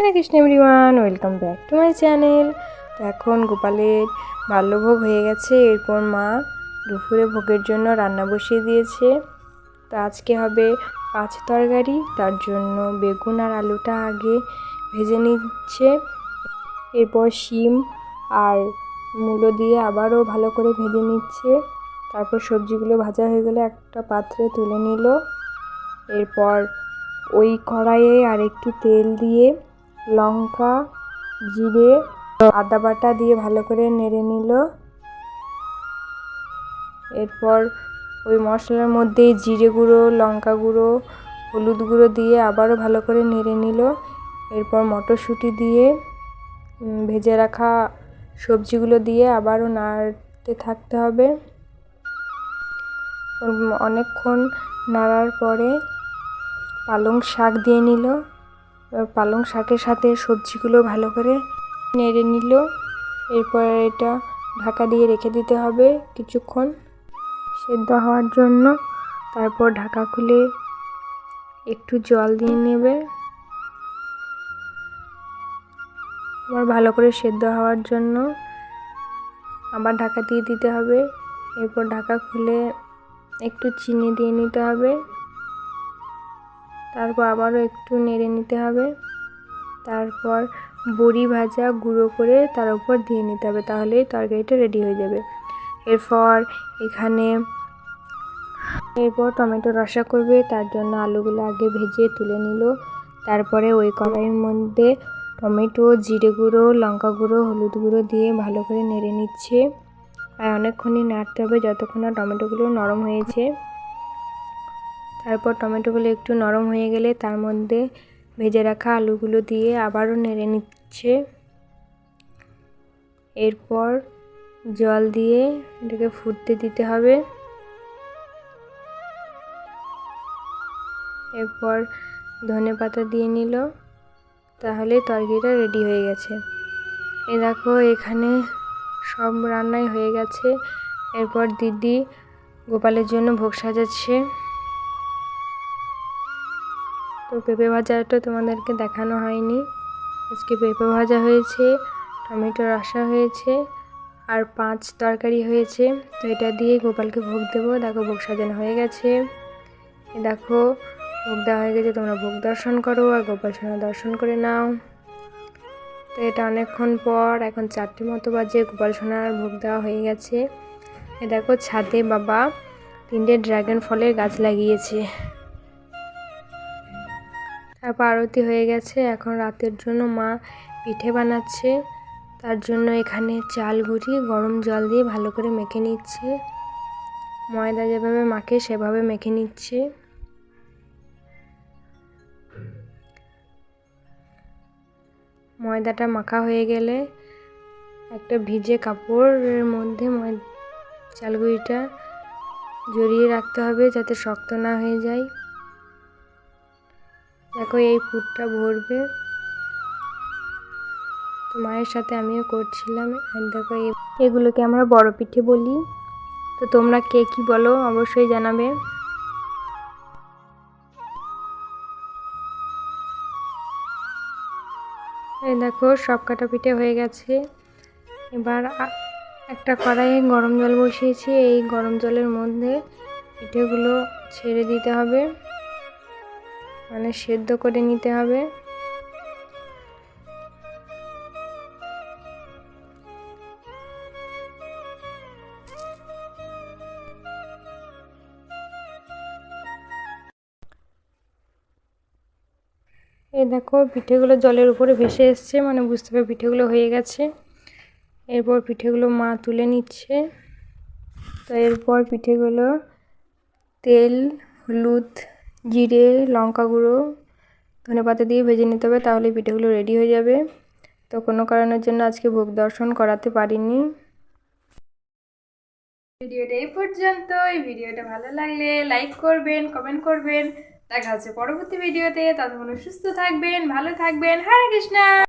Hare Krishna everyone, welcome back to my channel. তো এখন গোপালের বাল্যভোগ হয়ে গেছে। এরপর মা দুপুরে ভোগের জন্য রান্না বসিয়ে দিয়েছে। তো আজকে হবে 5 তরকারি, তার জন্য বেগুন আর আলুটা আগে ভেজে নিচ্ছে। এরপর শিম আর মূলো দিয়ে আবারও ভালো করে ভেজে নিচ্ছে। তারপর সবজিগুলো ভাজা হয়ে গেলে একটা পাত্রে তুলে নিল। এরপর ওই কড়াইয়ে আর একটু তেল দিয়ে লঙ্কা, জিরে, আদা বাটা দিয়ে ভালো করে নেড়ে নিল। এরপর ওই মশলার মধ্যে জিরে গুঁড়ো, লঙ্কা গুঁড়ো, হলুদ গুঁড়ো দিয়ে আবারও ভালো করে নেড়ে নিল। এরপর মটরশুঁটি দিয়ে ভেজে রাখা সবজিগুলো দিয়ে আবারও নাড়তে থাকতে হবে। অনেকক্ষণ নাড়ার পরে পালং শাক দিয়ে নিল। পালং শাকের সাথে সবজিগুলো ভালো করে নেড়ে নিল। এরপর এটা ঢাকা দিয়ে রেখে দিতে হবে কিছুক্ষণ সেদ্ধ হওয়ার জন্য। তারপর ঢাকা খুলে একটু জল দিয়ে নেবে আবার ভালো করে সেদ্ধ হওয়ার জন্য। আবার ঢাকা দিয়ে দিতে হবে। এরপর ঢাকা খুলে একটু চিনি দিয়ে নিতে হবে। তারপর আবারও একটু নেড়ে নিতে হবে। তারপর বড়ি ভাজা গুঁড়ো করে তার উপর দিয়ে নিতে হবে, তাহলেই তরকারিটা রেডি হয়ে যাবে। এরপর টমেটো রসা করবে, তার জন্য আলুগুলো আগে ভেজে তুলে নিল। তারপরে ওই কড়াইয়ের মধ্যে টমেটো, জিরে গুঁড়ো, লঙ্কা গুঁড়ো, হলুদ গুঁড়ো দিয়ে ভালো করে নেড়ে নিচ্ছে। আর অনেকক্ষণই নাড়তে হবে যতক্ষণ না টমেটোগুলো নরম হয়েছে। তারপর টমেটোগুলো একটু নরম হয়ে গেলে তার মধ্যে ভেজে রাখা আলুগুলো দিয়ে আবারও নেড়ে নিচ্ছে। এরপর জল দিয়ে এটাকে ফুটতে দিতে হবে। এরপর ধনেপাতা দিয়ে নিল, তাহলে তরকারিটা রেডি হয়ে গেছে। এই দেখো এখানে সব রান্নাই হয়ে গেছে। এরপর দিদি গোপালের জন্য ভোগ সাজাচ্ছে। তো পেঁপে ভাজাটা তোমাদেরকে দেখানো হয়নি। আজকে পেঁপে ভাজা হয়েছে, টমেটো রসা হয়েছে আর 5 তরকারি হয়েছে। তো এটা দিয়ে গোপালকে ভোগ দেবো। দেখো ভোগ সাজানো হয়ে গেছে। দেখো ভোগ দেওয়া হয়ে গেছে, তোমরা ভোগ দর্শন করো আর গোপাল সোনা দর্শন করে নাও। তো এটা অনেকক্ষণ পর, এখন 4টে মতো বাজে, গোপাল সোনার ভোগ দেওয়া হয়ে গেছে। এ দেখো ছাদে বাবা 3টে ড্রাগন ফলের গাছ লাগিয়েছে। তারপর আরতি হয়ে গেছে। এখন রাতের জন্য মা পিঠে বানাচ্ছে। তার জন্য এখানে চাল গুঁড়ি গরম জল দিয়ে ভালো করে মেখে নিচ্ছে। ময়দা যেভাবে মাখে সেভাবে মেখে নিচ্ছে। ময়দাটা মাখা হয়ে গেলে একটা ভিজে কাপড়ের মধ্যে চালগুঁড়িটা জড়িয়ে রাখতে হবে যাতে শক্ত না হয়ে যায়। দেখো এই পুরটা ভরবে। তো মায়ের সাথে আমিও করছিলাম। আর দেখো এগুলোকে আমরা বড় পিঠে বলি। তো তোমরা কে কি বলো অবশ্যই জানাবে। এই দেখো সব কাটা পিঠে হয়ে গেছে। এবার একটা কড়াইয়ে গরম জল বসিয়েছি। এই গরম জলের মধ্যে পিঠেগুলো ছেড়ে দিতে হবে, মানে সেদ্ধ করে নিতে হবে। এই দেখো পিঠেগুলো জলের উপরে ভেসে এসছে, মানে বুঝতে হবে পিঠেগুলো হয়ে গেছে। এরপর পিঠেগুলো মা তুলে নিচ্ছে। তো এরপর পিঠেগুলো তেল, হলুদ, জিরে, লঙ্কা গুঁড়ো, ধনেপাতা দিয়ে ভেজে নিতে হবে, তাহলে পিঠেগুলো রেডি হয়ে যাবে। তো কোনো কারণের জন্য আজকে ভোগ দর্শন করাতে পারিনি। ভিডিওটা এই পর্যন্ত। এই ভিডিওটা ভালো লাগলে লাইক করবেন, কমেন্ট করবেন। দেখা হচ্ছে পরবর্তী ভিডিওতে। ততক্ষণ সুস্থ থাকবেন, ভালো থাকবেন। হরে কৃষ্ণ।